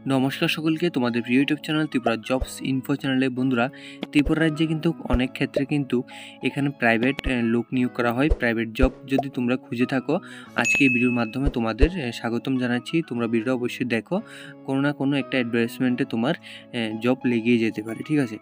নমস্কার সকলকে, তোমাদের প্রিয় YouTube channel Tripura jobs info চ্যানেলে বন্ধুরা, ত্রিপুরা রাজ্যে কিন্তু অনেক ক্ষেত্রে কিন্তু এখানে প্রাইভেট লোক নিয়োগ করা হয়। প্রাইভেট জব যদি তোমরা খুঁজে থাকো, আজকে এই ভিডিওর মাধ্যমে তোমাদের স্বাগতম জানাচ্ছি। তোমরা ভিডিও অবশ্যই দেখো, কোনো না কোনো একটা অ্যাডভার্টাইজমেন্টে তোমার জব লেগেই যেতে পারে, ঠিক আছে।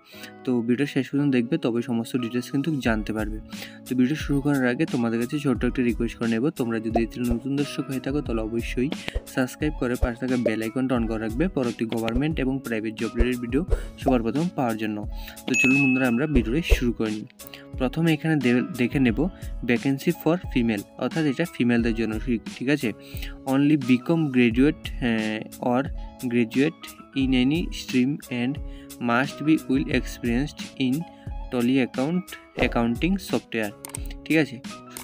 তো ভিডিও শেষ পর্যন্ত দেখবে, তবে সমস্ত ডিটেলস কিন্তু জানতে পারবে। তো ভিডিও শুরু করার আগে তোমাদের কাছে ছোট্ট একটা রিকোয়েস্ট করে নেব, তোমরা যদি এতে নতুন দর্শক হয়ে থাকো তাহলে অবশ্যই সাবস্ক্রাইব করে পাশে থাকা বেল আইকনটা অন করে রাখবে পরবর্তী গভর্নমেন্ট এবং প্রাইভেট জব রিলেটেড ভিডিও সবার প্রথম পাওয়ার জন্য। তো চলুন বন্ধুরা, আমরা ভিডিওটি শুরু করে নিই। প্রথমে এখানে দেখে নেব ভ্যাকেন্সি ফর ফিমেল, অর্থাৎ এটা ফিমেলদের জন্য, ঠিক আছে। Only BCom graduate or graduate in any stream and must be will experienced in Tally accounting software, ঠিক আছে।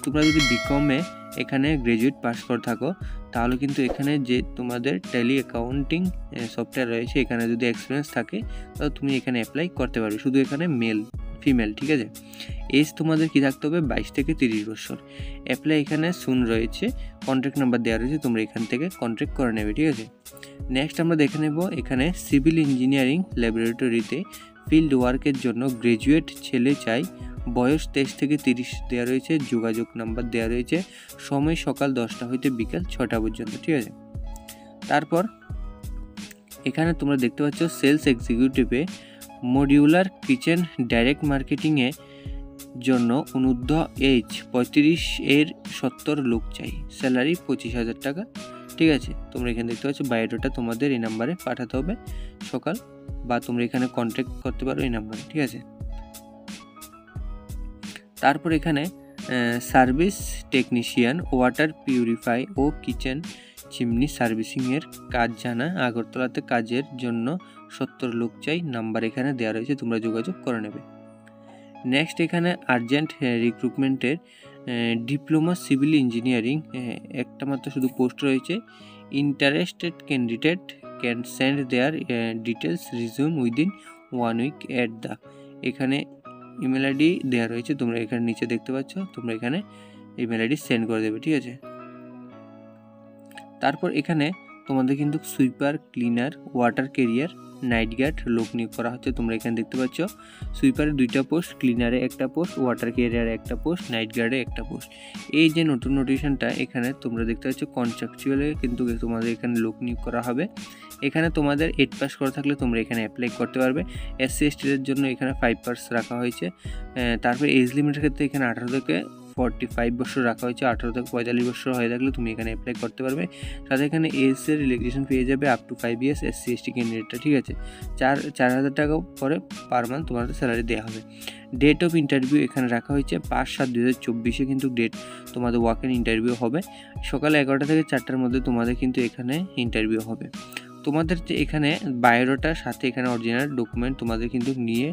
তোমরা যদি বিকমে এখানে গ্রাজুয়েট পাস করে থাকো তাহলে কিন্তু এখানে যে তোমাদের ট্যালি অ্যাকাউন্টিং সফটওয়্যার রয়েছে, এখানে যদি এক্সপিরিয়েন্স থাকে তাহলে তুমি এখানে অ্যাপ্লাই করতে পারবে। শুধু এখানে ফিমেল, ঠিক আছে। এজ তোমাদের কি থাকতে হবে 22 থেকে 30 বছর। অ্যাপ্লাই এখানে সুন রয়েছে, কন্ট্যাক্ট নাম্বার দেওয়া রয়েছে, তোমরা এখান থেকে কন্ট্যাক্ট করে নেবে, ঠিক আছে। নেক্সট আমরা দেখে নেব এখানে সিভিল ইঞ্জিনিয়ারিং ল্যাবরেটরিতে ফিল্ড ওয়ার্কের জন্য গ্রাজুয়েট ছেলে চাই। বয়স 23 থেকে 30 দেওয়া রয়েছে, যোগাযোগ নাম্বার দেওয়া রয়েছে, সময় সকাল 10টা হইতে বিকাল 6টা পর্যন্ত, ঠিক আছে। তারপর এখানে তোমরা দেখতে পাচ্ছ সেলস এক্সিকিউটিভে মডিউলার কিচেন ডাইরেক্ট মার্কেটিংয়ে জন্য অনূর্ধ্ব এজ 35 এর 70 লোক চাই, স্যালারি 25,000 টাকা, ঠিক আছে। তোমরা এখানে দেখতে পাচ্ছ বায়োডাটা তোমাদের এই নাম্বারে পাঠাতে হবে সকাল, বা তোমরা এখানে কন্ট্যাক্ট করতে পারো এই নাম্বারে, ঠিক আছে। তারপর এখানে সার্ভিস টেকনিশিয়ান ওয়াটার পিউরিফাই ও কিচেন চিমনি সার্ভিসিংয়ের কাজ জানা, আগরতলাতে কাজের জন্য 70 লোক চাই, নাম্বার এখানে দেওয়া রয়েছে, তোমরা যোগাযোগ করে নেবে। নেক্সট এখানে আর্জেন্ট রিক্রুটমেন্টের ডিপ্লোমা সিভিল ইঞ্জিনিয়ারিং একটা মাত্র শুধু পোস্ট রয়েছে। Interested candidate can send their details resume within 1 week at the, এখানে ইমেল আইডি দেওয়া রয়েছে, তোমরা এখানে নিচে দেখতে পাচ্ছ, তোমরা এখানে ইমেল আইডি সেন্ড করে দেবে, ঠিক আছে। তারপর এখানে তোমাদের কিন্তু sweeper, cleaner, water carrier, night guard লোক নিয়োগ করা হচ্ছে, তোমরা এখানে দেখতে পাচ্ছ। সুইপারে 2টা পোস্ট, ক্লিনারে 1টা পোস্ট, ওয়াটার ক্যারিয়ারে 1টা পোস্ট, নাইট গার্ডে 1টা পোস্ট। এই যে নতুন নোটিশনটা এখানে তোমরা দেখতে পাচ্ছ, কন্ট্রাকচুয়ালে কিন্তু তোমাদের এখানে লোক নিয়োগ করা হবে। এখানে তোমাদের 8 পাস করা থাকলে তোমরা এখানে অ্যাপ্লাই করতে পারবে। SC STদের জন্য এখানে 5 রাখা হয়েছে। তারপর এজ লিমিটের ক্ষেত্রে এখানে 18 থেকে 45 বছর রাখা হয়েছে, 18 থেকে 45 বছর হয়ে থাকলে তুমি এখানে অ্যাপ্লাই করতে পারবে। সাথে এখানে এজের রিল্যাক্সেশন পেয়ে যাবে up to 5 years SC ST ক্যান্ডিডেটটা, ঠিক আছে। 4,000 টাকা পরে পার মান্থ তোমাদের স্যালারি দেওয়া হবে। ডেট অফ ইন্টারভিউ এখানে রাখা হয়েছে 5/7/2024 কিন্তু ডেট তোমাদের ওয়াক ইন ইন্টারভিউ হবে। সকাল 11টা থেকে 4টার মধ্যে তোমাদের কিন্তু এখানে ইন্টারভিউ হবে। তোমাদের যে এখানে বায়োডাটার সাথে এখানে অরিজিনাল ডকুমেন্ট তোমাদের কিন্তু নিয়ে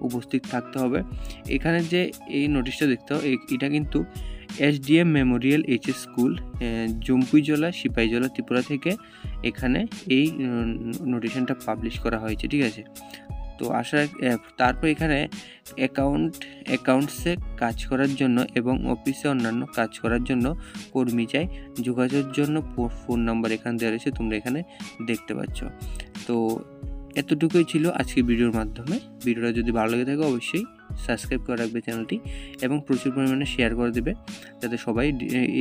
উপস্থিত থাকতে হবে। এখানে যে এই নোটিশটা দেখতে হবে, এটা কিন্তু SDM memorial HS school, Jampuijala, Sepahijala, Tripura থেকে এখানে এই নোটিশনটা পাবলিশ করা হয়েছে, ঠিক আছে। তো তারপর এখানে অ্যাকাউন্টসে কাজ করার জন্য এবং অফিসে অন্যান্য কাজ করার জন্য কর্মী চাই, যোগাযোগের জন্য ফোন নাম্বার এখানে দেওয়া রয়েছে, তোমরা এখানে দেখতে পাচ্ছ। তো এতটুকুই ছিল আজকে ভিডিওর মাধ্যমে। ভিডিওটা যদি ভালো লেগে থাকে অবশ্যই সাবস্ক্রাইব করে রাখবে চ্যানেলটি এবং প্রচুর পরিমাণে শেয়ার করে দেবে, যাতে সবাই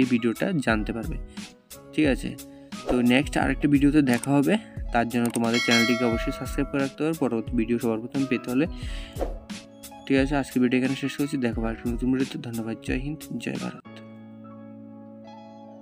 এই ভিডিওটা জানতে পারবে, ঠিক আছে। তো নেক্সট আরেকটা ভিডিওতে দেখা হবে, তার জন্য তোমাদের চ্যানেলটিকে অবশ্যই সাবস্ক্রাইব করে রাখতে হবে পরবর্তী ভিডিও সবার প্রথম পেতে হলে, ঠিক আছে। আজকে ভিডিও এখানে শেষ করছি, দেখো আর নতুন ভিডিওতে। ধন্যবাদ। জয় হিন্দ, জয় ভারত।